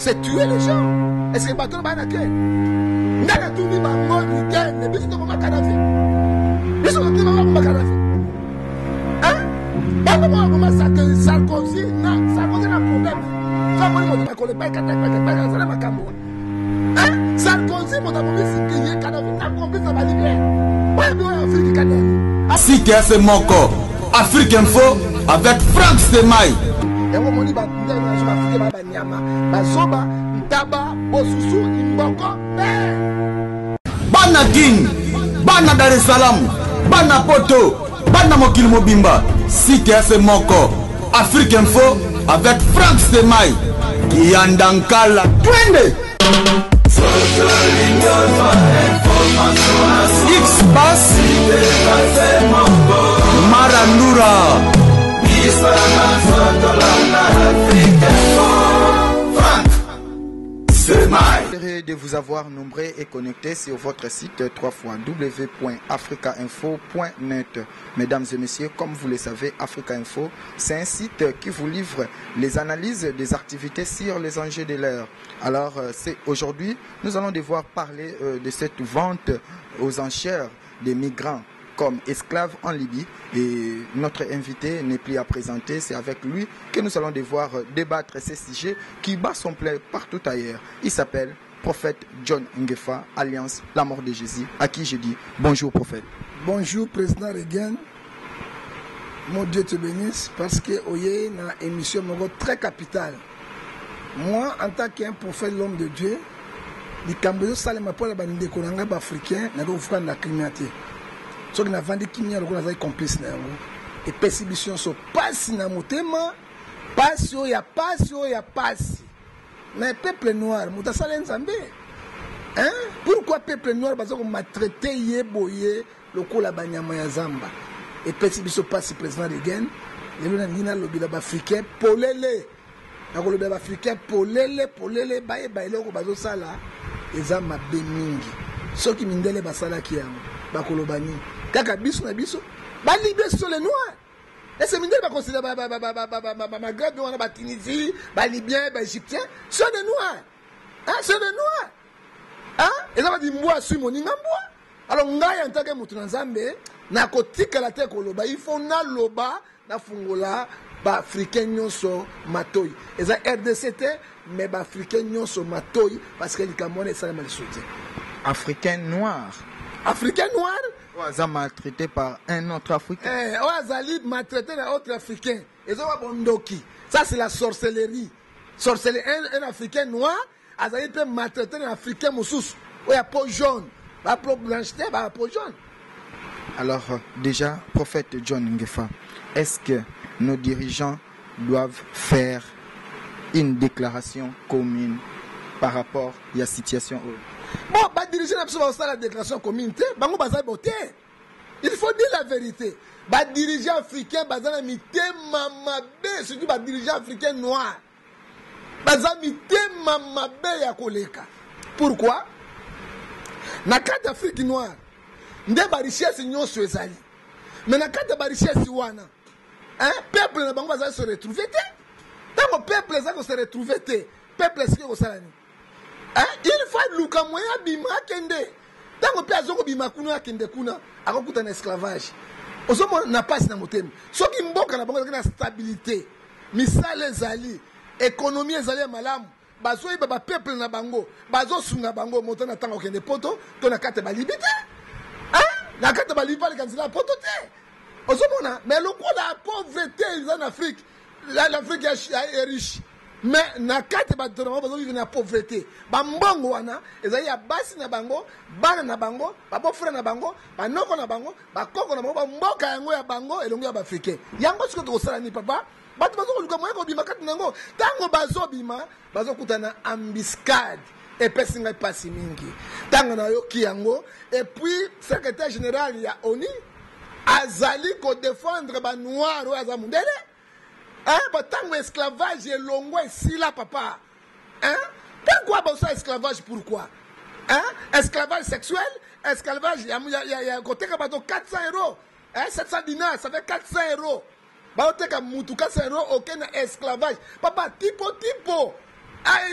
c'est tuer les gens. Est-ce que le bateau va naquer? N'a tout mis ma mort, il gagne, mais bisous de mon Kadhafi. Bisous de mon Kadhafi. Hein? Pas de moi, Sarkozy, Sarkozy n'a problème. Ça, moi, je ne connais pas, ça n'a pas qu'à moi. Hein? Sarkozy, mon ami, c'est qu'il y a Kadhafi, n'a compris, ça va libérer. Ouais, mais ouais, Afrique, Kadhafi. Si tu as fait mon corps, Afrique Info, avec Franck Stemai. Et moi, je vais Bazoba, Ntaba, Bosusu, Imboko, Bana King, Bana Dar es Salaam, Bana Poto, Bana Mokil Mobimba. Si tu as fait mon corps, Afrique Info, avec Franck Stemai. Yandankala, Twende. X-Bass, Marandura. De vous avoir nombreux et connectés sur votre site www.africainfo.net. Mesdames et messieurs, comme vous le savez, Africa Info, c'est un site qui vous livre les analyses des activités sur les enjeux de l'heure. Alors, aujourd'hui, nous allons devoir parler de cette vente aux enchères des migrants comme esclaves en Libye. Et notre invité n'est plus à présenter, c'est avec lui que nous allons devoir débattre ces sujets qui bat son plein partout ailleurs. Il s'appelle Prophète John Ngefa, Alliance La Mort de Jésus, à qui je dis bonjour prophète. Bonjour président Reagan. Mon Dieu te bénisse parce que oye na émission très capitale. Moi, en tant qu'un prophète, l'homme de Dieu, les Cambodgiens salent pour la bande de Konanga africain, n'a pas de la criminalité. Ce qui n'a vendu qui n'y a pas de complice. Et persécution sont pas si na motema, pas si il y a pas si il y a pas si. Mais peuple noir, mouta salen zambé. Hein? Pourquoi peuple noir parce qu'on m'a traité yeboye le coup la banyama ya zamba. Et persécution pas si président Reagan, les gens n'ont pas lobby africain polele. Na ko lobby africain polele baye le ko bazo sala ezama bemingi. Ceux qui mindele basala ki yango ba kolobani. Kaka biso na biso ba libé sur les noirs. Et c'est mindele ba considérer Maghreb on a ba Tunisie, ba Libyen, ba Égyptien, sont des noirs. Hein, c'est des noirs. Hein? Et ça va dire moi suis mon ngambwa. Alors ngai en tant que mutu nzambe na kotika la te koloba, il faut na loba na fungola ba africain nyonso matoyi. Et ça RDC mais ba africain nyonso matoyi parce que les Camerounais ça mal sauté. Africain noir. Africain noir? Oaza maltraité par un autre Africain. Oazali maltraité par un autre Africain. Et ça va bondoki. Ça c'est la sorcellerie. Sorcellerie. Un Africain noir, Azali peut maltraiter un Africain moussous. Ou il y a peau jaune. La peau blancheté, la peau jaune. Alors déjà, prophète John Ngefa, est-ce que nos dirigeants doivent faire une déclaration commune par rapport à la situation? Bon, les dirigeants n'ont pas la déclaration commune. Il faut dire la vérité. Les dirigeants africains, surtout les dirigeants africains noirs, pourquoi? Dans le cas d'Afrique noire, il y a des richesses qui sont ezali. Mais dans le cas de la richesse, le peuple va se retrouver. Tant que le peuple va se retrouver, le peuple va se retrouver. Il faut luka moya bima kende. Tango pe azoko bima kuna kende kuna akakuta na esclavage. Osomo na passe na motema. Soki mboka na bango na stabilité. Misale zali, économie ezali malamu. Bazo iba ba peuple na bango, bazo sunga bango moto na tango kende poto, to na kate ba libité. Na kate ba libali kanzila poto te. Osomo na mais le coup la pauvreté en Afrique, l'Afrique est riche. Mais na kate ba tono bazo vivre na pauvreté ba mbongo wana ezali ya basi na bango bana na bango ba bofra na bango ba noko na bango ba koko na bango ba mboka yango ya bango elongo ya ba africain yango siko to sala ni papa bato bazo luka moya ko bima kati nango tango bazo bima bazo kutana embuscade et pesinga pasi mingi tango na yo ki yango et puis secrétaire général ya ONU azali ko défendre ba noir ou azamundele. Hein? Tant que l'esclavage est long, ici là, papa. Hein? Pourquoi ça esclavage? Pourquoi? Hein? Esclavage sexuel? Esclavage, il y a un côté qui a 400 euros. Hein? 700 dinars, ça fait 400 euros. Bah, 400 euros, aucun esclavage. Papa, tipo.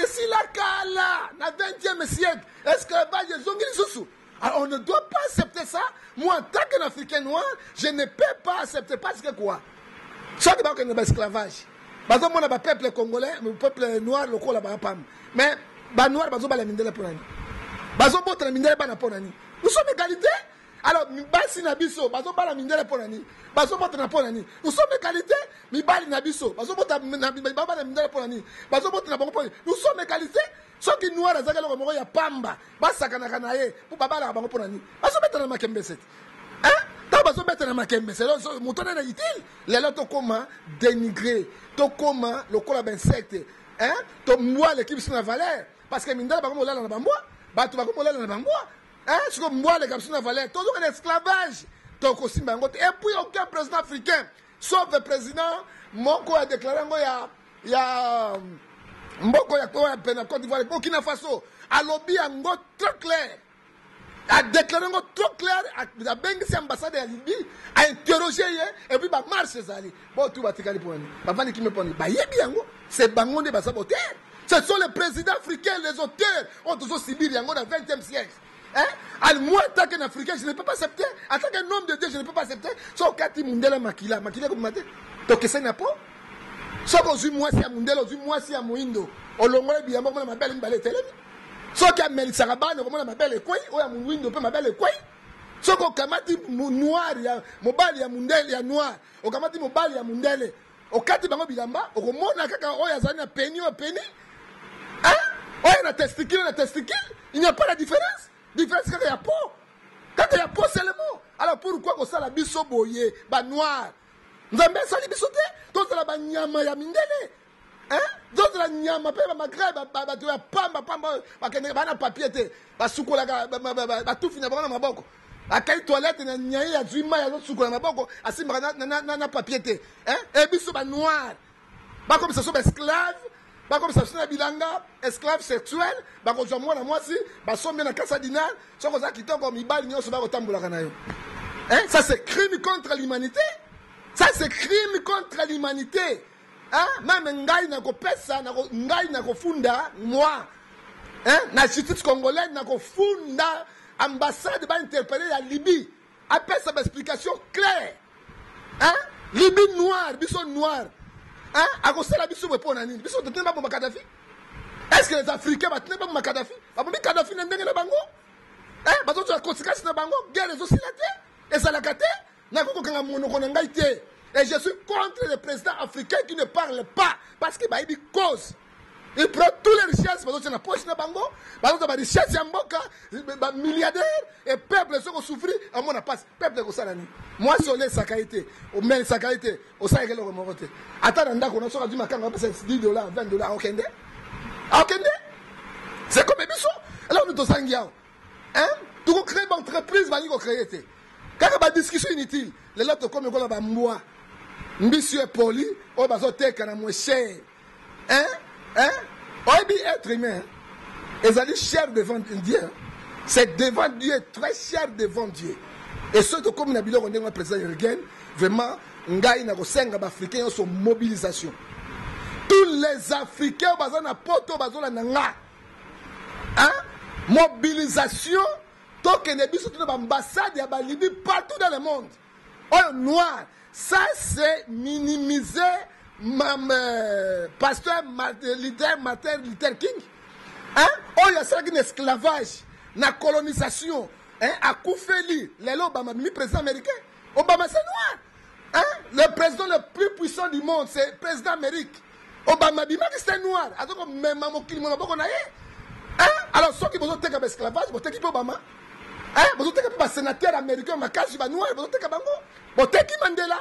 ici la kala, na 20e siècle, esclavage zongi lisusu. Alors on ne doit pas accepter ça. Moi, en tant qu'Africain noir, je ne peux pas accepter parce que quoi? Ça qui est l'esclavage. Par exemple, on a un peuple congolais, le peuple noir, le col là-bas, mais les noirs, ils ont la mindele pour nani. Ils ont la mindele pour nani. Nous sommes égalité. Alors, basi nabiso, ils ont la mindele pour nani. Ils ont la pour nani. Nous sommes égalité. Mibali nabiso, ils ont la mindele pour nani. Ils ont la pour nani. Nous sommes égalité. Ceux qui noirs, ils ont la pamba. Basakana kanaye, pour baba la pour nani. Ils ont la makembe set. Hein? Bazo mettre na makembe, c'est mon tonne na utile. Les là to comment dénigrer, to comment le col insecte, hein? To moi l'équipe sur la valeur parce que mindala ba ko la na bamboa, ba to ba ko la na bamboa. Hein? Ce que moi les capsule na valeur, toujours un esclavage. To ko simba ngote et puis aucun président africain sauf le président Moko a déclaré ngo ya Mboko ya Côte d'Ivoire, Burkina Faso, a lobby ngo très clair. A déclaré trop clair, a bengisi ambassade ya Libye, a interrogé et puis ba marche zali. Bon tout va tikali pour ni. Ba vani qui me poni. Ba yebi yango, c'est bangonde ba saboter. Ce sont les présidents africains, les auteurs ont toujours subi yango dans le 20e siècle. Hein? Alors moi en tant qu'Africain, je ne peux pas accepter. En tant qu'un homme de Dieu, je ne peux pas accepter. Sauf kati mundela makila comme mate. To kese na po. Sauf ozu moi si mundela, ozu moi si muindo. Olongole biyambo na mabele mbale telemi. So qui a Melissa Rabane, comment ma belle quoi, ou à mon window, ma belle quoi. So qu'on kamati noir, ya mobile ya mundele ya noir, au kamati mobile ya mundele, au kati bango bilamba, au mona kaka oya zana penny ou penny. Hein? Oya na testicule, il n'y a pas la différence. Différence quand il y a peau. Quand il y a peau, c'est le mot. Alors pourquoi qu'on ça la biso boye, ba noir. Nous avons ça les bisoté, donc la ba nyama ya mindele. Hein? D'autres la nyama pe ba maghreb ba tu pamba ba kene ba na papier te ba sukola ba tout fina ba na maboko akai toilette na nyai ya zuima ya sukola maboko asimba na papier te hein et biso ba noir ba comme ça sont esclaves ba comme ça na bilanga esclave sexuel ba ko zomwa na mwasi ba sombe na kasa dinar soko za kitoko mibali nyoso ba ko tambola kana yo hein ça c'est crime contre l'humanité, ça c'est crime contre l'humanité. Hein? Même ngai na ko pesa na ko ngai na ko funda moi hein na justice congolaise na ko funda ambassade ba interpeller la Libye après sa explication claire hein Libye noir biso noir hein a ko sala biso pour nani biso de tenba pour Kadhafi. Est-ce que les Africains va tenir pour Kadhafi ba bi Kadhafi na ndenge na bango hein ba to la conséquence na bango guerre aussi la terre et ça la kate na ko kanga monoko na ngai te. Et je suis contre les présidents africains qui ne parlent pas. Parce qu'il y a une cause. Il prend toutes les richesses. Parce qu'il y a poche de bango. Parce qu'il y a des richesses en boca. Milliardaires. Et peuple qui souffre. À mon passe. Peuple qui s'en moi, si on est sa qualité. On met sa qualité. On sait que l'on va monter. Attends, on a dit que on va 10 $, 20 $. Ok? C'est comme Bisso. Alors, nous sommes en hein? Tu crées une entreprise. Tu crées. Quand il y a une discussion inutile. Les autres, comme on va moi. Monsieur Poli, on va sauter quand on est cher. Hein? On est être humain. Et ça dit cher devant Dieu. C'est devant Dieu, très cher devant Dieu. Et ceux comme on a dit, on est un président Yergen, vraiment, on a une Africain sont mobilisation. Tous les Africains, on a poto, on a hein? Mobilisation. Tant qu'on est sur une ambassade, il y a des Libye partout dans le monde. On est noir. Ça, c'est minimiser pasteur Martin Luther King. Hein? Oh, il y a ça qui est esclavage, la colonisation. Hein? À Koufeli, l'Obama, le président américain. Obama, c'est noir. Hein? Le président le plus puissant du monde, c'est le président américain. Obama, c'est noir. Alors, même alors, ceux qui vont faire l'esclavage, ils vont faire Obama. Hein? Vous avez un sénateur américain, ma case va noir, vous avez un bango. Vous avez Mandela.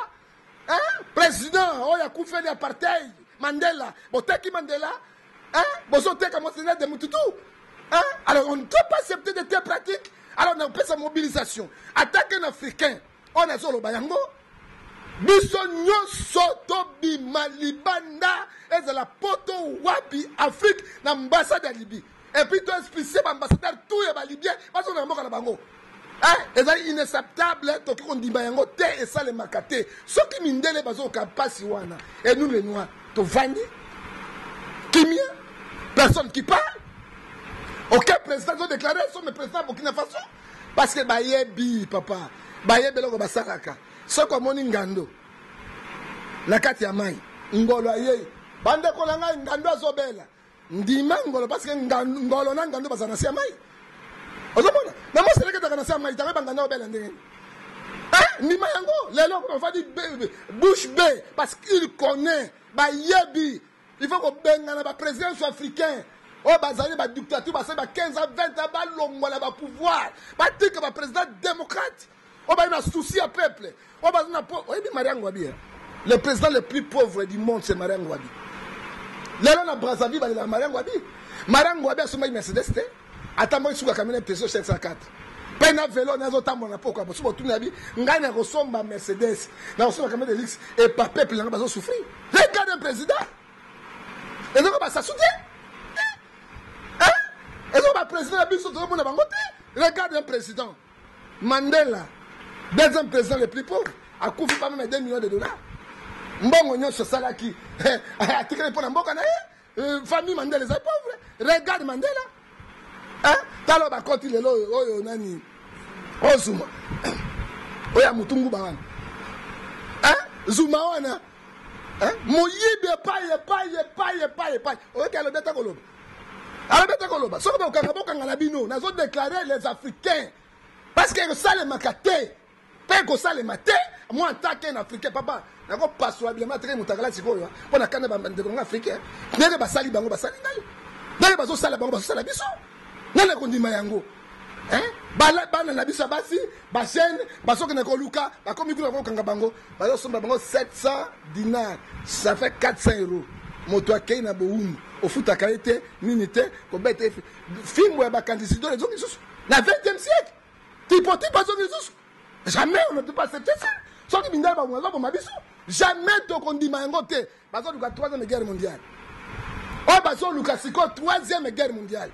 Hein? Président, oh, il y a Koufeli apartheid. Mandela. Vous avez Mandela. Hein? Vous avez un sénateur de Moutoutou. Hein? Alors, on ne peut pas accepter de telles pratiques. Alors, on a fait sa mobilisation. Attaquer un Africain. On a sur le Bayango. Bisonyo Soto Bimalibanda. Et c'est la poto Wabi Afrique, l'ambassade de Libye. Et puis, tu as expliqué l'ambassadeur, tout est libyen, parce qu'on a un bango. Hein? Et c'est inacceptable, tu as dit, bayango, te et ça les makate. Ceux qui m'indent les bazos, pas si wana. Et nous les noirs, tu vandi, kimia, Personne qui parle. Aucun président qui a déclaré son président Burkina Faso. Parce que bayebi, papa. Bayebi loko basalaka. Ce qu'on moni ngando. Na kati ya mai. Ngolo aye. Bande kolanga ngando azobela. Ndima ngolo parce que ngolo na ngando basana sia mai. Ozomona. Na mo seleka takana sia mai tanga ngando obela ndenge. Ndima yango. Lelo on va dire bouche bée parce qu'il connaît bayebi. Il faut qu'on benga na ba président africain. Oh, bazali ba dictature, ba 15 à 20 ans, ba longo la ba pouvoir. Ba tika ba président démocrate. Oh, ba un souci à peuple. Oh, ba na po. Oh, Mariam Ngouabi. Le président le plus pauvre du monde, c'est Mariam Ngouabi. Là, na Brazzaville, ba la Mariam Ngouabi. Mariam Ngouabi a soumis Mercedes. Attends, moi, je suis à Peugeot 504. Pena vélo, na zo tambo na poko. Bo subo tuna bi, ngai na resomba Mercedes. Na resomba kamene de luxe et pas peuple na ba zo souffrir. Regarde le président. Et donc, ba ça soutient. Et donc, le président a dit que regarde un président. Mandela, deuxième président le plus pauvre, a couvert pas même 2 millions de dollars. Mbongo nyo ce salaire qui a tiré pour l'amboka na famille Mandela, les pauvres. Regarde Mandela. Hein? Talo ba koti lelo oyo nani. Ozuma. Oya mutungu bawana. Hein? Zuma wana. Hein? Moyibe paye. Oyo kalo beta koloba. Alors, ce que nous déclaré les Africains. Parce que ça les macaté. Parce que ça les maté. Moi, en tant qu'Africain, papa, je ne sais pas si je suis pour la canne africaine. Je ne sais pas si je suis pour la canne africaine. Je ne sais pas si je suis pour la canne africaine. Je ne sais pas si je suis pour la canne africaine. 700 dinars. Ça fait 400 euros. Moto akei na boum au foot a qualité minité ko bete film ou ba candidature les autres la 20e siècle tipo pas autres jamais on ne peut pas accepter ça so ki binda ba mwa ba mabiso jamais to kondima yango te bazo luka 3e guerre mondiale o bazo luka siko 3e guerre mondiale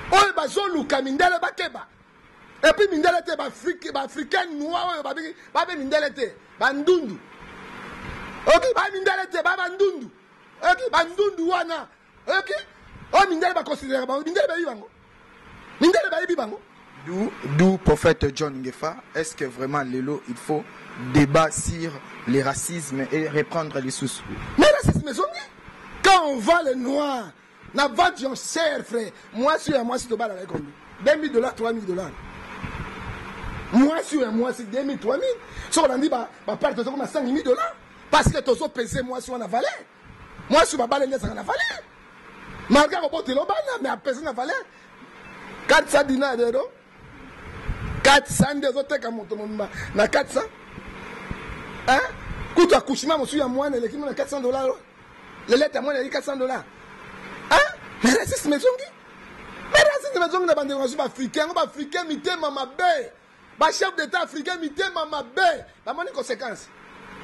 o bazo luka mindele bakeba et puis mindele te ba africain noir ba mindele te ba ndundu OK ba mindele te ba ndundu OK, bandundu wana. OK? Oh mindele ba considérer ba mindele ba yibango. Mindele ba yibango. D'où prophète John Ngefa, est-ce que vraiment Lelo il faut débat sur les racismes et reprendre les sources? Mais racisme quand on voit les noirs, na vente yon cher frère. Moi si to bala avec combien? $2,000, $3,000. Moi si 2,000, 3,000. Si on dit ba perte comme $5,000 parce que tozo peser moi si on a valeur. Moi, je suis pas balé, ça n'a valeur. Malgré que tu l'as mais à peser la valeur. 400 dinars d'euros. 400 des autres qui ont na 400. Hein? Quand tu as couché, je suis à moi, l'équipe a $400. Les lettres à moi, il y a $400. Hein? Mais racisme, mais racisme, mais bande africain, africain, mité mama bé. Ba chef d'état africain, mité mama bé. La bonne conséquence.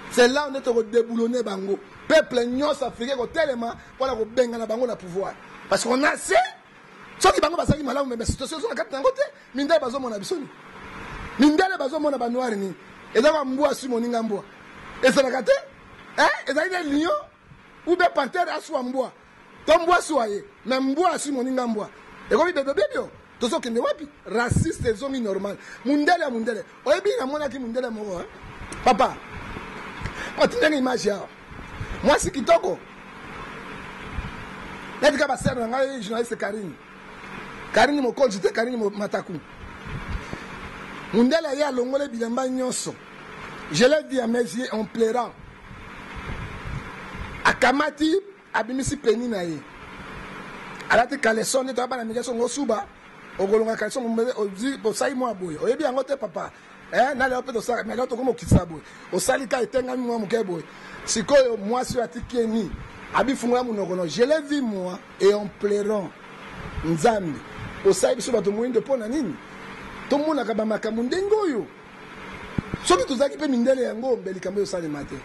C'est là où on est au déboulonné bango. Peuple nyos africain ko tellement pour la benga na bango na pouvoir. Parce qu'on a assez. Soki bango basaki malamu mais situation so na kati na ngote, mindele bazo mona bisoni. Mindele bazo mona ba noir ni. Eza ba mbwa su moninga mbwa. Eza na kate? Eza ina lion ou be panthère asu mbwa. To mbwa su aye, mais mbwa su moninga mbwa. E ko bi bebe bio. To so kende wapi? Raciste zomi normal. Mundele. Oyebi na mona ki mundele mo. Papa. Continue l'image là. Moi, c'est Kitoko. Là, tu as un journaliste Karine. Karine, mon coach, j'étais Karine Matakou. Mundela ya longole bilamba nyonso. Je l'ai dit à mes yeux en pleurant. Akamati, abimisi peni na ye. Alati kaleson, tu as pas la migration au Souba. Au Golonga Kaleson, au dit, pour ça, il m'a boué. Au début, en papa. Nale ope do sa mais là to comme kitsaboy o salika etenga mi mo keboy sikoyo moi sur atikeni abi funga munokono je l'ai vu moi et en pleurant nzambe o sai biso bato moindo pona nini to mona ka ba makambo ndengo yo soki tozaki pe mindele yango belika mbe osali mate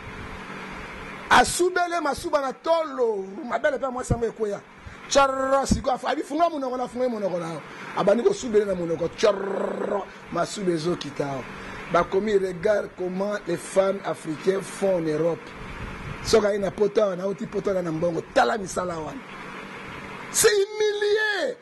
asubele masuba na tolo mabele pe moi samba ekoya charra siko abi funga munokona funga munokona abani ko subele na munoko charra masube zo kitao bakomi regarde comment les femmes africaines font en Europe soka ina poto na oti poto na mbongo tala misala wana C'est humilié.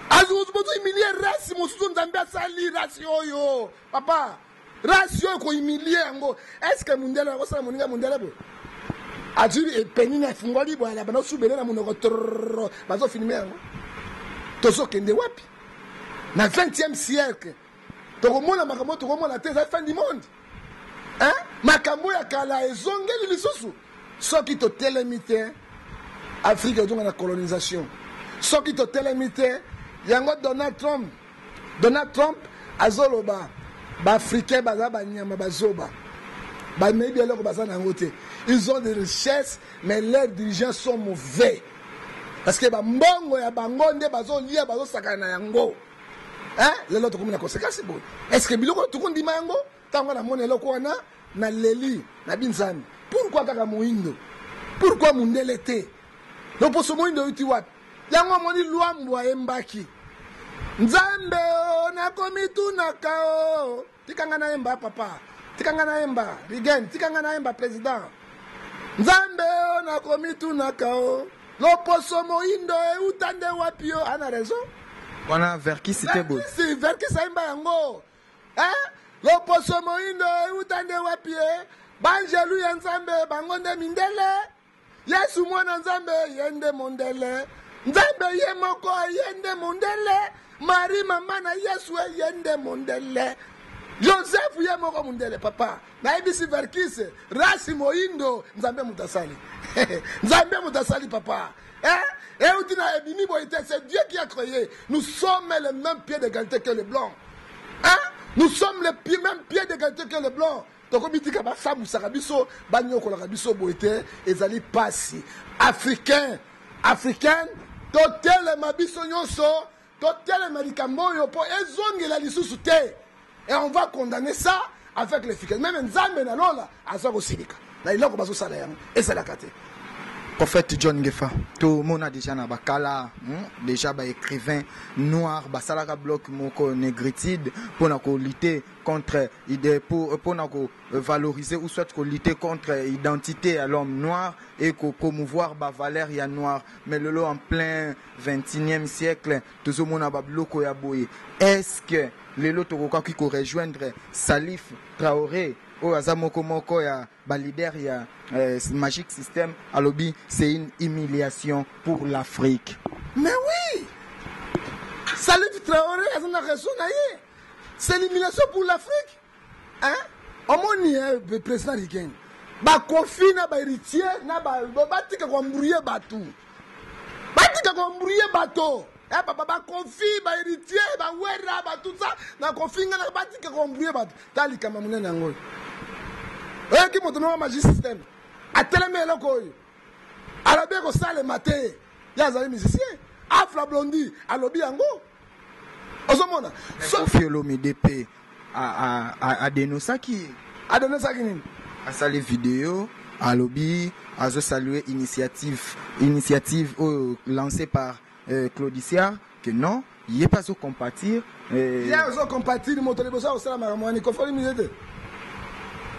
Azobozo humilié race mosusu nzambe asali race oyo. Papa, race oyo ko humilié yango. Est-ce que mundele ko sala moninga mundele bo? Azuri penina fungoli bo ala bana subele na munoko trrr. Bazo filmer yango. Tozo kende wapi? Na 20e siècle. Tokomona makambo tokomona te za fin du monde. Hein? Makambo ya kala ezongeli lisusu. Soki to telemite Afrique est dans la colonisation. Ce qui est télémité, il y a Donald Trump. Donald Trump, azoloba, Africain, bazoba. Ils ont des richesses, mais leurs dirigeants sont mauvais. Parce que mbongo ya bangonde bazo lia bazo sakana yango. Hein? Les autres comme la conséquence bon. Est-ce que biloko tukundi mango tango na mona eloko wana na leli na binzami. Pourquoi kaka moindo? Pourquoi mundele te? Donc pour ce moindo uti wat. Yango moni luambo embaki. Nzambe na komitu na kao. Tikanga na emba papa. Tikanga na emba Rigen, tikanga na emba président. Nzambe na komitu na kao. L'opposo moindo e utande wapio ana raison. Voilà vers qui c'était beau. Si vers qui ça emba yango. Hein? L'opposo moindo e utande wapie. Banjelu ya nzambe bangonde mindele. Yesu mwana nzambe yende mondele. Nzambe ye moko yende mondele. Marie mama na Yesu yende mondele. Joseph ye moko mondele papa. Na ibisi verkise rasi moindo nzambe mutasali. Nzambe mutasali papa. Et utina ebimi boite c'est Dieu qui a créé. Nous sommes le même pied d'égalité que les blancs. Hein? Nous sommes le même pied d'égalité que les blancs. Donc bitika ba samu sakabiso banyoko la kabiso boite ezali pasi africain totel mabiso nyonso totel malikambo yo po ezongela lisusu te et on va condamner ça avec l'efficacité même nzambe na lola azako silika na iloko bazo sala yango ezala kate. Prophète John Ngefa, tout le monde a déjà na bakala, déjà ba écrivain noir, basalaka bloc moko négritude pour na ko lutter contre idée pour na ko valoriser ou soit ko lutter contre identité à l'homme noir et ko promouvoir ba valeur ya noir mais lelo en plein 21e siècle tout le monde a ba bloko ya boye. Est-ce que lelo tokoka ki ko rejoindre Salif Traoré au azamoko moko ya ba leader ya Magic System à lobby, c'est une humiliation pour l'Afrique. Mais oui, Salif Traoré c'est l'humiliation pour l'Afrique. Hein? Au moins le président Rigen ba confi na ba héritier na ba batika ko mbrouiller batou. Batika ko mbrouiller bateau. Ba confi ba héritier ba wera ba tout ça na confi na batika ko mbrouiller batou. Tali kama munene ngoi. Qui monte dans Magic System. A tellement eloko yo. Arabe ko sale maté. Ya zali musicien. Afla Blondie a lobby yango. Ozomona. Sofiolo MDP a dénoncé qui a dénoncé qui nini? A salé vidéo a lobby a salué initiative lancée par Claudicia que non, il est pas au compatir. Il y a au compatir moto bossa au sala maramani ko foli misete.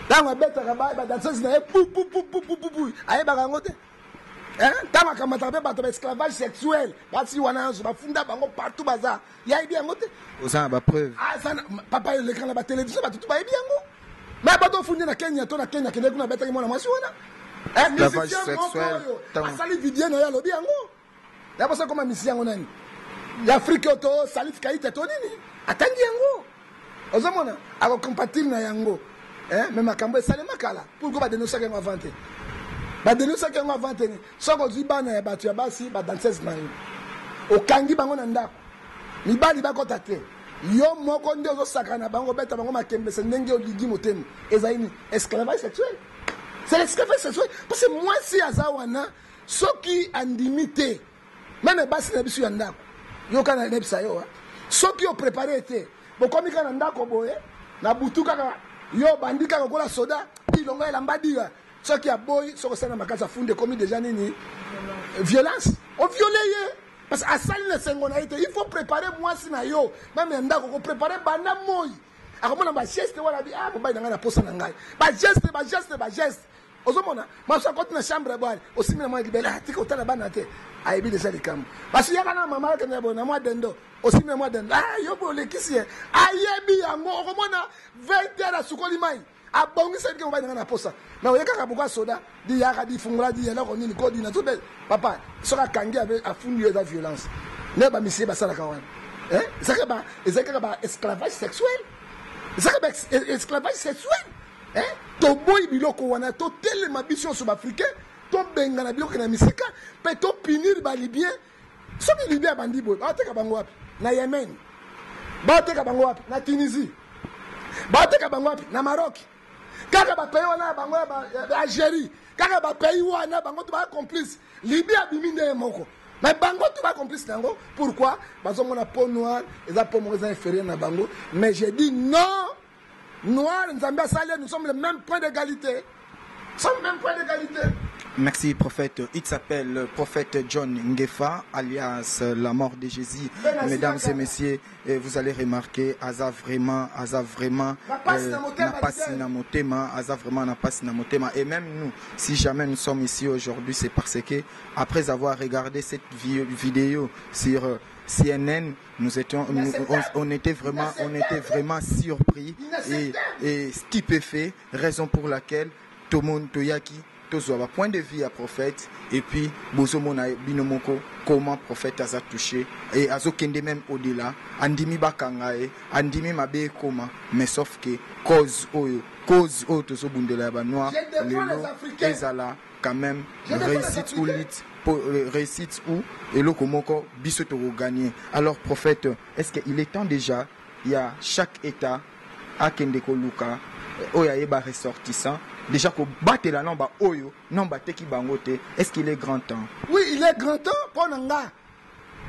Tanga beta ba danseuse na pou aye bango te. Hein? Tanga kamata be bato esclavage sexuel. Basi wana ba funda bango partout baza. Ya bien ngote. Oza ba preuve. Ah ça papa l'écran la télévision ba tout ba bien ngo. Mais bato fundi na Kenya to na Kenya kende kuna beta ki mona mwasi wana. Esclavage sexuel. Asali vidéo na ya lobi yango. Ya bosa koma misi yango nani? Ya Afrique to Salif Kaita to nini? Atangi yango. Ozomona ako compatir na yango. Mais makambo esale makala pourquoi ba dénoncer que inventer ba dénoncer que inventer soko zibana ya batu ya basi ba danseuse na yo okangi bango na ndako mibali bakota te yo moko nde ozo sakana bango beta bango makembe se ndenge oligi motema ezaini esclavage sexuel c'est l'esclavage sexuel parce que moi si azawana soki andimité même basi na bisu ya ndako yo kana nebisa yo soki o préparer te bokomi kana ndako boye na butuka yo bandika kokola soda ilongo elamba diga soki ya boy soko sana makasa funde komi déjà nini violence on violé parce que asali le sengo na ite il faut préparer moi si na yo même ndako ko préparer banda moyi akomona ba geste wala bi ah bobai nanga na posa na ngai ba geste ozomona maso akoti na chambre boile osimina mwa libela tika otala bana te ayebi déjà likambo parce yaka na mama yake na bona mwa dendo osimina mwa dendo yo bo lekisi ayebi yango okomona 20 heures asukoli mai abongisa ndike mobali na posa na oyeka kabukwa soda di yaka di fungula di yala ko nini ko di na tout papa soka kangi avec afundi yo za violence ne ba misie basala kawana ezaka ba esclavage sexuel ezaka esclavage sexuel to boy biloko wana to telema biso sur africain to benga na biloko na misika pe to punir ba libyen so ni libyen bandi boy ba teka bango wapi na Yemen ba teka bango wapi na Tunisie ba teka bango wapi na Maroc kaka ba pays wana bango ba Algérie kaka ba pays wana bango to ba complice libyen biminde moko mais bango tu vas complice nango pourquoi parce qu'on a peau noire et la peau moins inférieure na bango mais j'ai dit non noir Nzambe Salé nous sommes le même point d'égalité Merci prophète. Il s'appelle le prophète John Ngefa alias la mort de Jésus. Mesdames et messieurs, vous allez remarquer Aza vraiment n'a pas sinamotema et même nous si jamais nous sommes ici aujourd'hui c'est parce que après avoir regardé cette vidéo sur CNN on était vraiment surpris et stupéfait, raison pour laquelle tout le monde toyaki tozoa point de vue à prophète et puis bozomona binomoko comment prophète a touché et azokende même au-delà andimi bakangae andimi mabe koma mais sauf que cause tozobundela ba noir lelo ezala quand même réussite ou et lokomoko biso to gagner. Alors prophète, est-ce qu'il est temps déjà il y a chaque état à kendeko luka oya eba ressortissant déjà ko battre la nomba oyo nomba teki bangote, est-ce qu'il est grand temps? Oui, il est grand temps pour nanga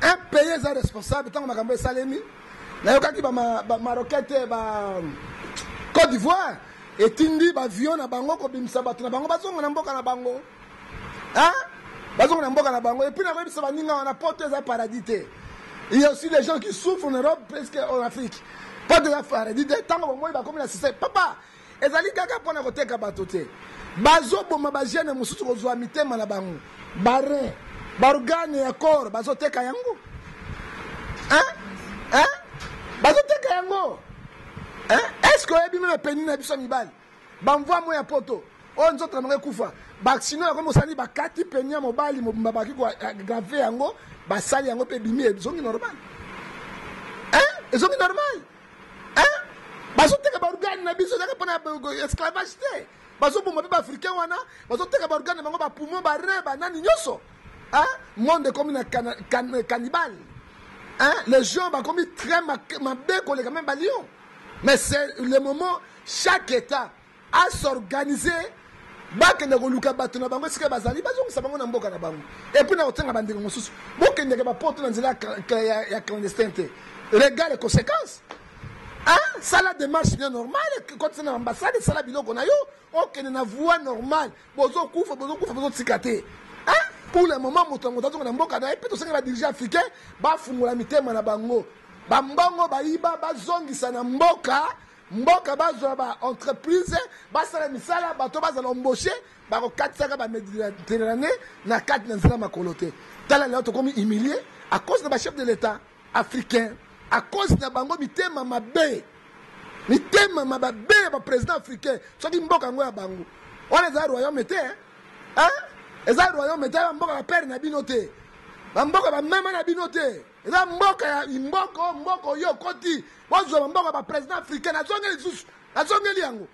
un pays est responsable tant makambo salemi na yokaki ba maroquette ba Côte d'Ivoire et tindi ba avion na bango ko bimisa batu na bango bazonga na mboka na bango bazonga na mboka na bango et puis na bimisa ba ninga na porte za paradis. Il y a aussi les gens qui souffrent en Europe presque en Afrique pas de la paradis tant moi ba comme la c'est papa ezali kaka pona koteka bato te bazoboma bajene mosusu kozwa mitema na bango bare barugane ya corps bazoteka yango bazoteka yango est-ce que ebi mena peni na biso mibali bamvwa mo ya poto o nzoto na kufa baksino ya komo sali bakati peni ya mobali mobimba baki ko grave yango basali yango pe bimi ezongi normal ezongi normal bazoteka barugane na biso zaka pona esclavage te bazoboma pe africain wana bazoteka barugane bango ba poumon ba rein ba nani nyoso monde comme na cannibale les gens ba comme très mabe ko les quand même ba lion mais c'est le moment chaque état à s'organiser bakende ko luka bato na bango sika bazali bazongisa bango na mboka na bango et puis na otenga bandeko mosusu bokende ke ba porte na nzela ya clandestin te regarde les conséquences. Ça la démarche bien normale quand c'est dans l'ambassade ça la biloko na yo OK na voie normale bozo kufa bozo tsikate pour le moment motango tazo na mboka na epe to senga ba dirigeant africain ba fungula mitema na bango ba mbongo ba iba ba zongisa na mboka bazo ba entreprise ba sala misala ba to baza embaucher ba ko katsaka ba Méditerranée na kat na nzela makolote tala leo to comme humilié à cause de ba chef de l'état africain à cause de bango mitema mabe ba président africain soki mboka ngo ya bango wana za royaume te eza royaume te mboka ba père na binote ba mboka ba mama na binote eza mboka ya mboko yo koti bozo mboka ba président africain azongeli yango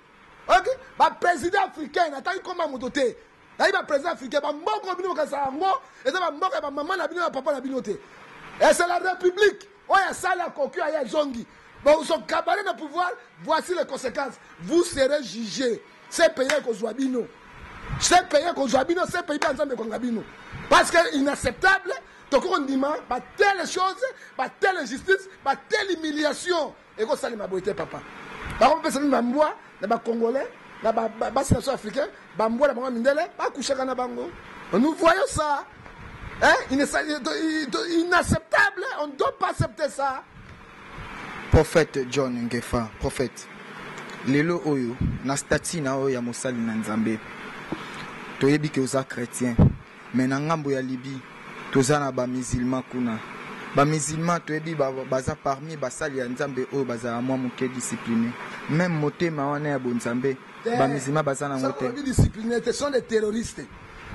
OK ba président africain ataki koma moto te na ba président africain ba mboko bino ka sa ngo eza ba mboka ba mama na bino na papa na binote et c'est la république oya sala koku ya zongi bon son cabaret de pouvoir voici les conséquences vous serez jugés c'est payé ko zwabino c'est payé ko zwabino c'est payé nzambe ko ngabino parce que inacceptable to ko ndima ba telle chose ba telle injustice ba telle humiliation et ko salima boité papa ba ko pesa na mbwa na ba congolais na ba nation africain ba mbwa na ba mindele ba kushaka na bango nous voyons ça. Inacceptable, on ne doit pas accepter ça. Prophète John Ngefa, prophète. Lelo oyo, na stati na oyo ya mosali na Nzambe. toyebi ke oza chrétien mais na ngambo ya Libye toza na ba musulman kuna ba musulman toyebi baza parmi basali ya nzambe oyo baza mwa moke discipliné même motema wana ya bonzambe ba musulman baza na mote discipliné. Ce sont des terroristes.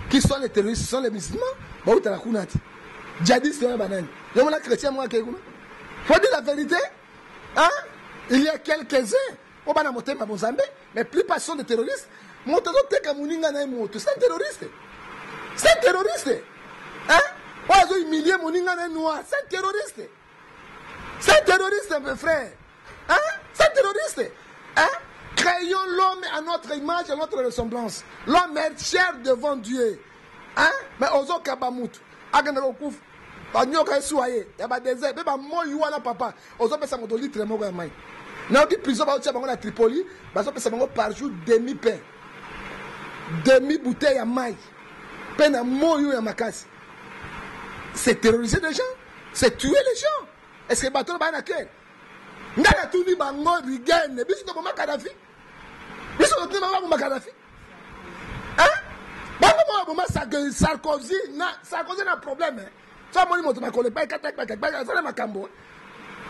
Qui sont les terroristes? Ce sont les musulmans. Bah où t'as la kunati? Djihadistes dans la banane. Y'a mon chrétien moi qui est. Faut dire la vérité. Hein? Il y a quelques-uns. On va monter ma bonzambe, mais plus pas sont des terroristes. Montazo teka muninga na moto. C'est un terroriste. C'est un terroriste. Hein? On a humilié muninga na noir. C'est un terroriste. C'est un terroriste, mes frères. Hein? C'est un terroriste. Hein? Créons l'homme à notre image, à notre ressemblance. L'homme est cher devant Dieu. Hein? Mais ozo kabamut. Agana okouf. Ba nyoka suaye. Ya ba désert. Be ba moyu wana papa. Ozo pesa moto litre moko ya mai. Na ki prison ba otia bango na Tripoli, ba so pesa bango par jour demi pain. Demi bouteille ya mai. Pain na moyu ya makasi. C'est terroriser les gens. C'est tuer les gens. Est-ce que bateau ba na cœur? Ngana tuni bango rigene. Biso to boma Kadhafi. Biso to tuni boma Kadhafi. Hein? Bango boma Sarkozy na problème. Ça moni moto makole pa katak ça na makambo.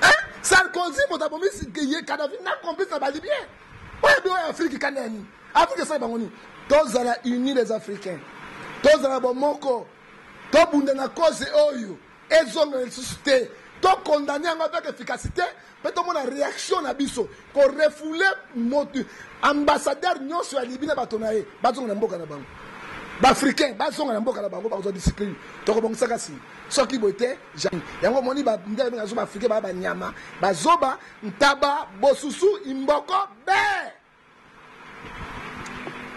Hein? Sarkozy moto bomi ki Kadhafi na complice na ba libyen. Ouais bien Afrique kanani. Afrique ça bango ni. Tozala unis les Africains. Tozala bomoko. To bunda na cause oyo. Ezonga suscité. To condamner avec efficacité. Mais tout le monde a réaction à biso pour refouler motu ambassadeur nyonso ya Libye na batonaye bazonga na mboka na bango ba africain bazonga na mboka na bango ba discipline to ko bongisa kasi soki bote yango moni ba ndele na zo ba africain ba nyama bazoba ntaba bosusu imboko be.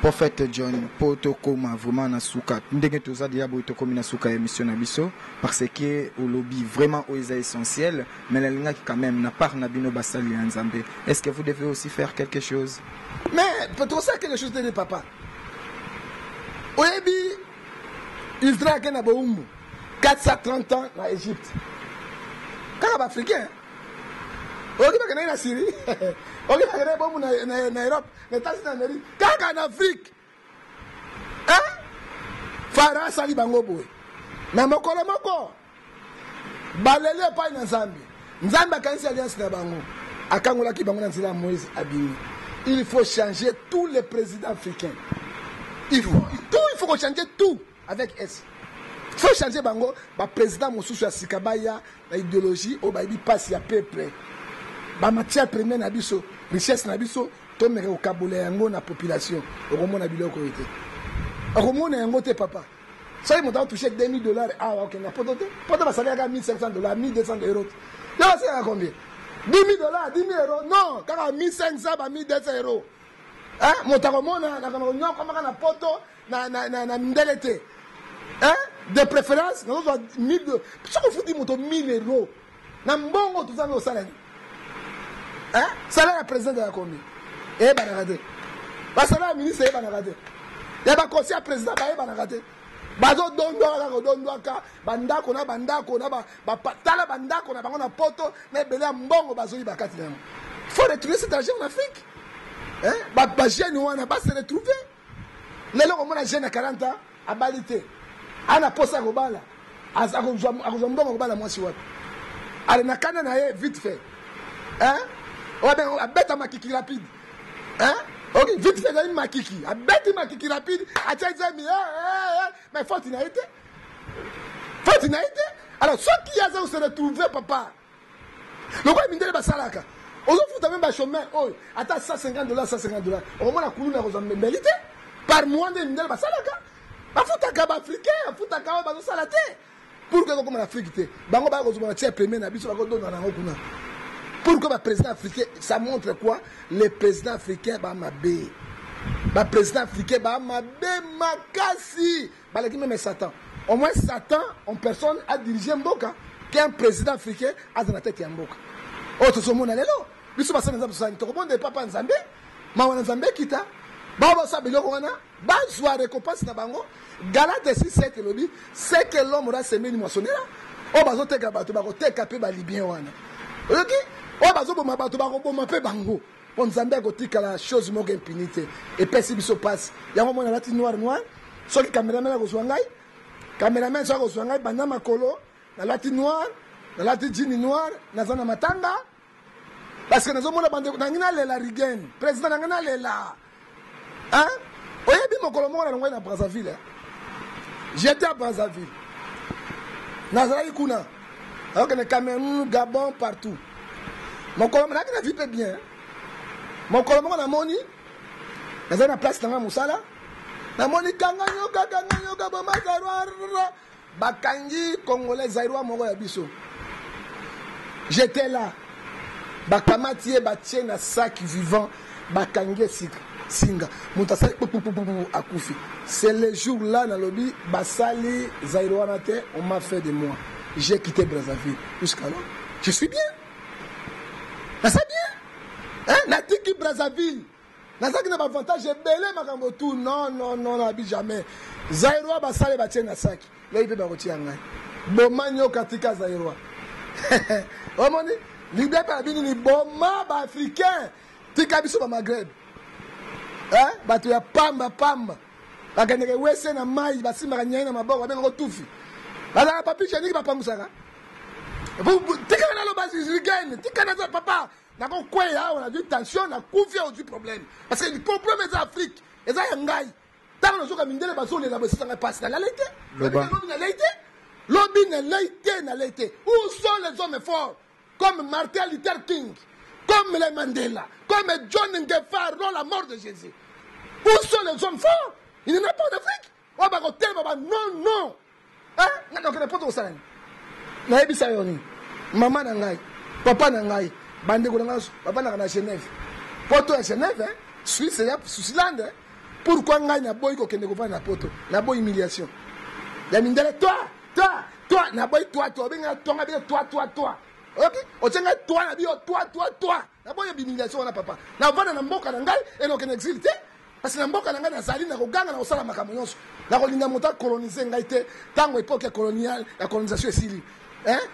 Prophète John, pour te koma vraiment na souka. Ndenge toza dia bo to komi na souka émission na biso parce que au lobby vraiment au essentiel mais la linga qui quand même n'a pas na bino basali en Zambie. Est-ce que vous devez aussi faire quelque chose? Mais peut-on faire quelque chose de papa? Oyebi Israël qui na boumbu 430 ans na Égypte. Quand ba africain oyebi ba kana na Syrie. On est arrivé bon na Europe, les États-Unis d'Amérique, quand en Afrique, hein? Farah sali bango boy. Mais mokolo moko. Balele pa na Nzambe. Nzambe kanisi alliance na bango. Akangola ki bango na nzela Moïse abimi. Il faut changer tous les présidents africains. Il faut changer tout avec S. Il faut changer bango, ba président mosusu ya Sikabaya, la idéologie au ba bi passe ya peuple. Ba matière première na biso, richesse na biso, to mere o kabule yango na population. Okomona biloko ete. Okomona yango te papa. Ça ils m'ont touché $2000. Ah OK, na poto te. Poto ba salaire à $1500, $1200. Là c'est à combien? $10,000, €10,000. Non, quand 1500 ba $1,200. Hein? Motakomona na kono nyoko maka na poto na ndelete. Hein? De préférence, nous avons 1000. Ce qu'on faut dire moto €1,000. Na mbongo tout ça au salaire. Hein? Salaire à président de la commune. Eh ben regardez. Ba salaire ministre eh ben regardez. Ya ba conseiller président ba eh ben regardez. Bazo dondo ka bandako na ba tala bandako na bango na poto na belé mbongo bazo yi bakati na. Faut retrouver cet argent en Afrique. Hein? Ba jeune wana ba se retrouver. Lelo ko mona jeune à 40 ans à balité. Ana posa ko bala. Azako mbongo ko bala mwasi wapi. Ale nakana na ye vite fait. Hein? On va bête makiki rapide. Hein? Ok, vite fait une makiki. A bête makiki rapide. A tiens, mais faut une été. Faut une été. Alors, ceux qui ont se retrouver, papa. Le roi Mindele Basalaka. On fout même un chemin. Oh, attends, $150, $150. Au moins, la couleur n'a pas mérité. Par mois de Mindele Basalaka. A fout un cabas africain, a fout un cabas salaté. Pour que comme l'Afrique était. Bango ba ko tiens premier na biso ba ko donna na ngokuna. Pourquoi le président africain, ça montre quoi? Le président africain va m'abé. Le président africain va m'abé makasi. Même Satan. Au moins Satan, en personne, a dirigé Mboka. Qu'un président africain a dans la tête Mboka. Oh, tout le monde est là. Biso basa nzambe ça. Tout le monde n'est pas nzambe. Ma wana nzambe kita. Ba ba sa biloko wana. Ba zwa récompense na bango. Galate 6:7 lobi. C'est que l'homme aura semé ni moissonnera. Oh bazo teka bato ba ko teka pe ba libyen wana. OK? Oh bazo bo mabato ba ko bo ma pe bango. On nzambe ko tika la chose moko impunité. Et puis si biso passe. Yango mona lati noir. soki caméraman akozwa ngai caméraman soki akozwa ngai banda makolo nalati noir nalati jean noir naza na matanga parce que nazomona bandeko nangi nalela rigen président nangi nalela oyebi mokolo moko na longo na Brazzaville j'étais à Brazzaville nazalaki kuna akokende Cameroun Gabon partout mokolo naki na vie pe bien mokolo moko namoni nazali na place nanga mosala namoni kanga nyoka boma Zaïrois bakangi congolais Zaïrois moko ya biso j'étais là bakamati batie na sac vivant bakangi singa moto asali akufi c'est le jour là na lobi basali Zaïrois na te on m'a fait de moi j'ai quitté Brazzaville jusqu'à là je suis bien ça bien natiki Brazzaville nazaki na bavantage ebele makambo tout non abi jamais Zaïrois basali batie na sac loyi mpe bakotia ngai boma nyoka tika Zaïrois omoni libe mpe na bino ni boma baafricain tika biso bamaghreb bato ya pamba bakendeke wese na mai basimbaka nyai na maboko babengako tufi bazala papi jeniki bapangusaka tika naloba rigene tika naza papa nakokweya awa nazwi tension nakufi ozwi problème parce que problème eza afrique eza ya ngai ntango nazoka mindele bazolela bosisanga mpasi nalei te lobi nalei te où sont les hommes forts comme Martin Luther King comme les Mandela comme John Ngefar dans la mort de Jésus où sont les hommes forts il n'y en a pas d'Afrique oyo bakotelema non nakokende poto kosalani nayebisa yo nini mama na ngai papa na ngai bandeko na ngai bavandaka na Genève poto ya Genève Suisse ya Switzerland pourquoi ngai naboyi kokende kovanda na poto naboyi humiliation ya mindele toi naboyi toi obenga tonga bino toi ok otenga toi na bio toi naboyi humiliation wana papa navanda na mboka na ngai enokende exil te parce que na mboka na ngai nazali na koganga na kosala makambo nyonso na kolinga moto akolonize ngai te ntango époque coloniale ya colonisation esili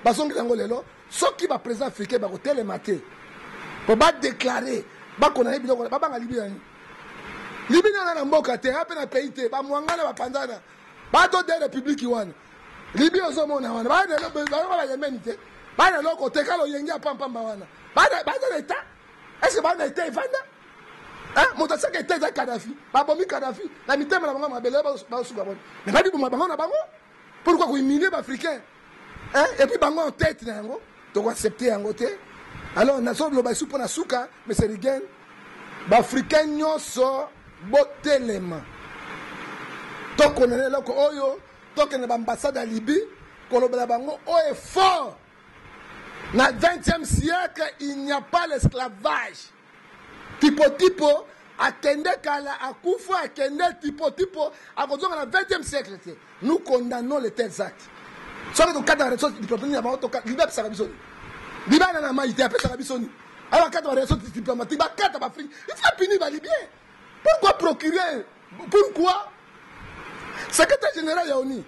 bazongi yango lelo soki baprésident africain bakotelema te po badéclare bakona ye biloko babanga libi yani libi nanga na mboka te ape na pays te bamwangana bapanzana bato de république wana libi ozomona wana bayemeni te bana loko te kala oyengi apampamba wana bana eta est-ce bana eta evanda moto asaka eta eza Kadhafi babomi Kadhafi na mitema na bango mabele basuka bona mais babiboma bango na bango pourquoi kohumilie baafricain et puis bango en tête na yango tokoaccepte yango te alors nazoloba esu mpo na suka mais c'est rigen baafricain nyonso botelema tokonana eloko oyo tokende baambassade ya Libye kolobela bango oyo fort na 20e siècle il n'y a pas l'esclavage tipo akende kala akufa akende tipo akozonga na 20e siècle te nous condamnons les tels actes soki tokata ba ressources diplomatiques ya bango Libye apesaka biso Libye ana na mai te apesaka biso ni awa bakata ba ressources diplomatiques bakata baafrique il faut punir balibien pourquoi procurer pourquoi secrétaire général ya ONU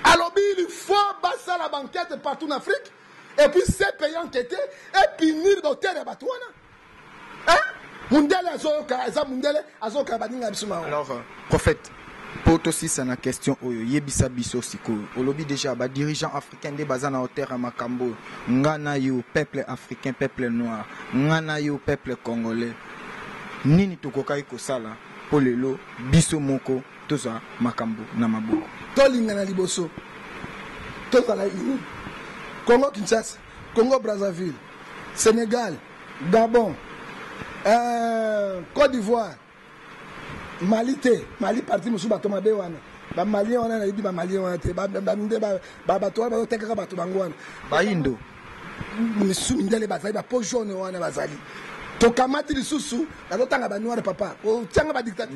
alobi il faut basala banquete partout en Afrique et puis ces pays enquêtés et punir docteur ya bato wana mundele azoyoka eza mundele azoyoka baninga biso mao alors prophète poto si c'est na question oyo yebisa biso sikoyo olobi déjà ba dirigeants africains nde baza na hauteur ya makambo ngana yo peuple africain peuple noir ngana yo peuple congolais nini tokokai kosala po lelo biso moko toza makambo na maboko tolinga na liboso tozala ini Congo Kinshasa Congo Brazzaville Sénégal Gabon Côte d'Ivoire Mali te Mali parti musu bato mabe wana ba Mali wana na yibi ba Mali wana te ba bato wana batekaka bato bango wana ba Indo misu mindele bazali ba po jaune wana bazali tokamati lisusu nazotanga ba noir papa otianga ba dictateur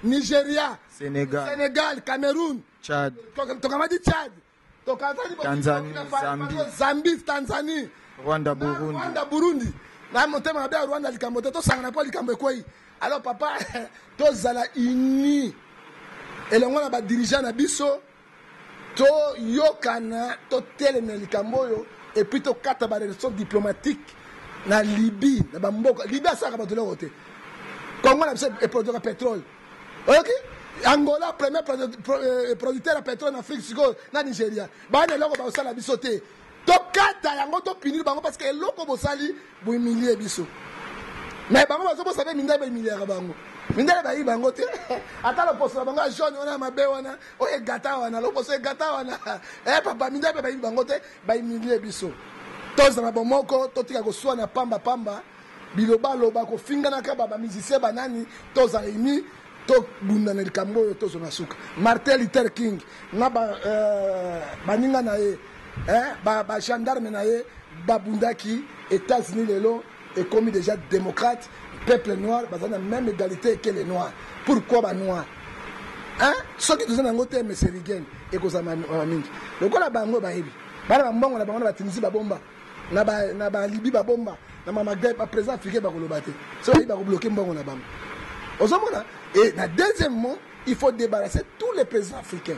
Nigeria Sénégal Cameroun Tchad tokamati Tchad Tanzanie Zambie Tanzanie Rwanda Burundi na motema ba Rwanda likambo to sangana po likambo ekoi alors papa tozala uni elongo na ba dirigeant na biso to yokana to telema likambo yo et puis to kata ba relation diplomatique na Libye na ba mboka Libye asaka ba toloko te Congo na biso e produire pétrole ok Angola premier producteur de pétrole en Afrique na Nigeria bana loko ba osala biso te to kata yango to pinir bango parce que loko bosali bo humilier biso mais bango bazo bosabe minda ba humilier bango minda ba yi bango te ata lo poso bango jaune wana mabe wana o e gata wana lo poso e gata wana papa minda ba yi bango te ba humilier biso to za bomoko to tika ko swana pamba biloba loba ko fingana ka ba musicien banani to za imi to bunda na likambo yo to zona suka Martin Luther King na baninga na ye ba gendarme na ye babundaki États-Unis lelo est commis déjà démocrate peuple noir bazana même égalité que les noirs pourquoi ba noir ceux qui donnent ngote mais c'est rigen et ko za mingi lokola bango ba yebi bana mbongo na bango na Tunisie ba bomba na ba Libye ba bomba na mama Maghreb ba président africain ba koloba te so ba ko bloquer mbongo na bango ozomona. Et deuxièmement, il faut débarrasser tous les présidents africains.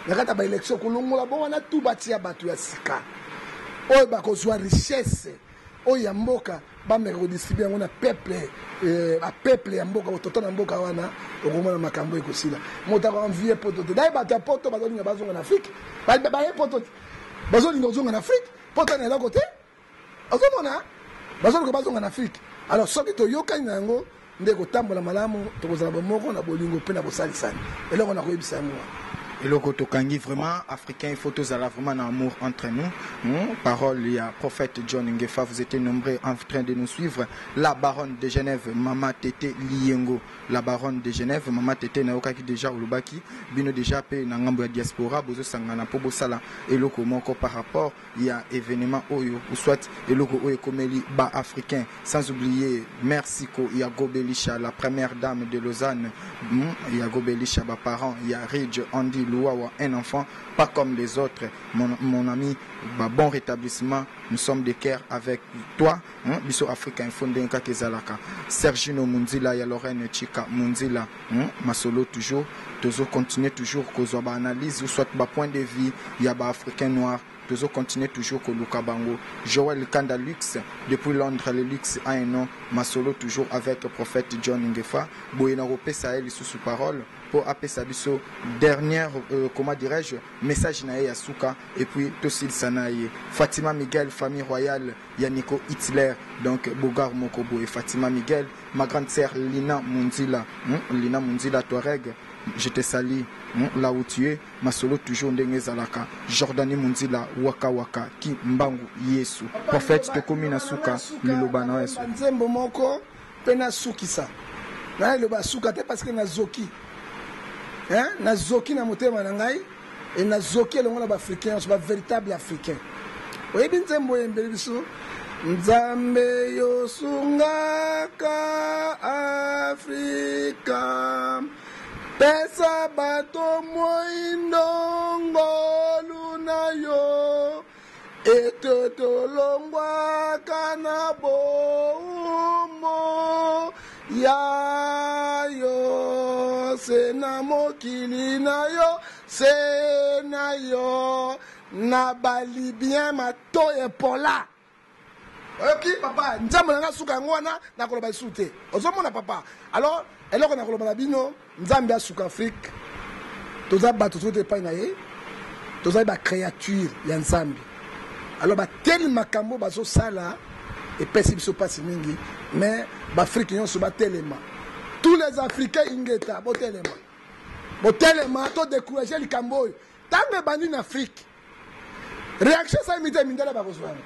Dans la élection, on a tout bâti à battre à Sika. On a richesse. On a mboka, on a redistribué, on a peuple, peuple mboka, on a mboka wana, on a makambo ekosila. On a envié poto. D'ailleurs, on a poto, on a besoin en Afrique. On a poto, besoin en Afrique. Poto on est là côté. On a besoin en Afrique. Alors, ce qui est yoka nango. Ndeko tambola malamu tokozala bomoko na bolingo pe na bosalisani eloko na koyebisa yango et le Kotokangi vraiment africain, il faut tous avoir vraiment un amour entre nous. Parole, il y a prophète John Ngefa, vous étiez nombreux en train de nous suivre. La baronne de Genève, Mama Tete Liengo. La baronne de Genève, Mama Tete Naokaki déjà au Lubaki. Bino déjà pe Nangambo ya diaspora, Bozo Sangana Pobo Sala. Et le Komoko par rapport, il y a événement Oyo, ou soit et le Oyo Komeli Ba africain. Sans oublier, merci ko, il y a Gobelisha, la première dame de Lausanne. Il y a Gobelisha, ba parents, il y a Ridge, Andy. Louawa, un enfant, pas comme les autres. Mon ami, bon rétablissement. Nous sommes de cœur avec toi. Biso Africain Fondenka Kezalaka. Sergino Munzila, ya Lorraine Chika Munzila. Masolo toujours. Toujours continuer toujours qu'on analyse ou soit point de vie. Il y a Africain noir. Toujours continuer toujours que Luka Bango. Joël Kanda Lux, depuis Londres, le Lux a un nom. Masolo toujours avec le prophète John Ngefa. Boyena Rope Sahel sous parole. Pour appeler Sabiso, dernière, comment dirais-je, message nae Yasuka, et puis Tossil Sanaye, Fatima Miguel, famille royale, Yannico Hitler, donc Bogar Mokobo et Fatima Miguel, ma grande sœur Lina Munzila, Lina Munzila Touareg, je te salue, là où tu es, ma solo toujours Ndenge Zalaka, Jordani Munzila, Waka Waka, Ki Mbangu Yesu, prophète de Komina Suka, Lilobana Yesu. Nzembo moko, pena Sukisa, na Liloba Suka, parce que na Zoki. Na zoki na motema na ngai et na zoki le ngona ba africain so ba véritable africain oyebi nzembo yembeli biso nzambe yosungaka Afrika pesa bato moindo ngolu na yo etotolongwaka na bomo yayo sena mokili na yo sena yo na balibien mato epola oyoki papa nzambo nanga suka yango wana nakoloba esu te ozomona papa alors eloko nakoloba na bino nzambe asuka afrique toza bato tozote epai na ye tozali bacréature ya nzambe alors bateli makambo bazosala epesi biso mpasi mingi mais baafrike nyonso batelema tous les africains ingeta botelema to décourager likambo oyo ntango ebandi na afrique réaction sa mite mindele bakozwa yango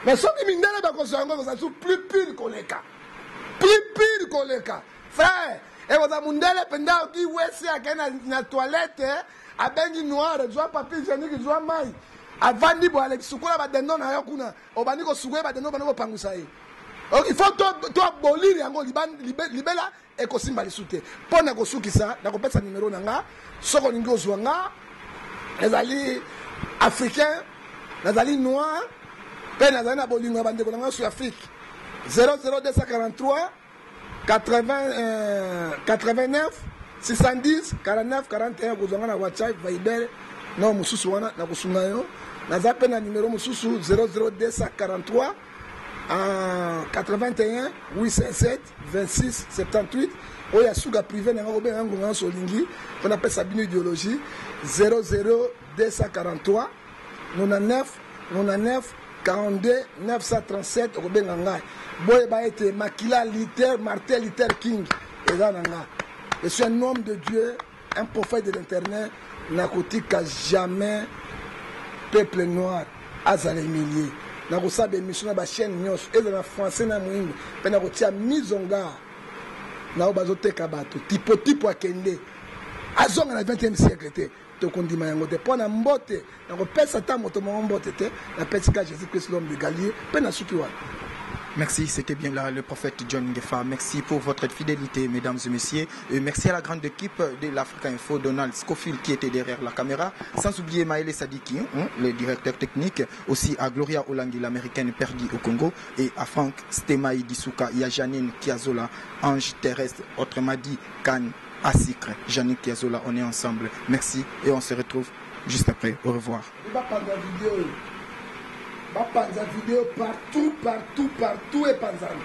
mais soki mindele bakozwa yango kozala su plus pure koleka frère ekoza mundele mpenza oki wese akei na toilette abengi noire zwa papier hygiénique zwa mai avandi bo ale sukola badendo na yo kuna obandi kosukola badendo bana kopangusa ye il faut to boliri yango libela ekosimba lisu te mpo na kosukisa na kopesa numero na nga soko olingi ozwa nga ezali africain nazali noir mpe nazali na bolingo ya bandeko na nga sur afrique 00243 89 610 49 41 kozwa nga na whatsapp viber na mosusu wana na kosunga yo naza mpe na numero mosusu 00243 81 857 26 78 oya suka privé na ngoko benga ngonga solingi on appelle ça bino idéologie 00243 99 42 937 ko benga ngai boye ba été makila liter Martin Luther King ezananga. Je suis un homme de Dieu, un prophète de l'internet, nakotika jamais peuple noir azala humilié. Nakosa be mission na ba chaîne nyos et na français na mwingi pe nakotia mise en garde. Na bazoteka bato tipo akende. Azonga na 20e siècle te to kondima yango te pona mbote nakopesa ta moto mo mbote te na pesika Jésus-Christ l'homme de Galilée pe na suki wa. Merci, c'était bien là le prophète John Ngefa. Merci pour votre fidélité, mesdames et messieurs. Et merci à la grande équipe de l'Africa Info, Donald Scofield qui était derrière la caméra. Sans oublier Maëlle Sadiki, le directeur technique. Aussi à Gloria Olangi, l'américaine perdue au Congo. Et à Franck Stemaï Dissouka. Il y a Janine Kiazola, Ange Terrestre, autrement dit Cannes, Asikre. Janine Kiazola, on est ensemble. Merci et on se retrouve juste après. Au revoir. Panza vidéo partout et panzani.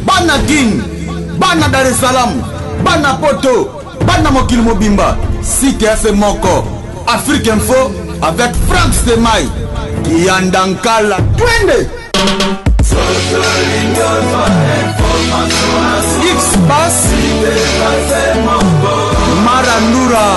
Bana King, Bana Dar es Salaam, Bana Poto, Bana Mokil Mobimba, Site FM Moko, Afrique Info avec Franck Stemaï, Kiandankala, Twende. X-Bass, Marandura.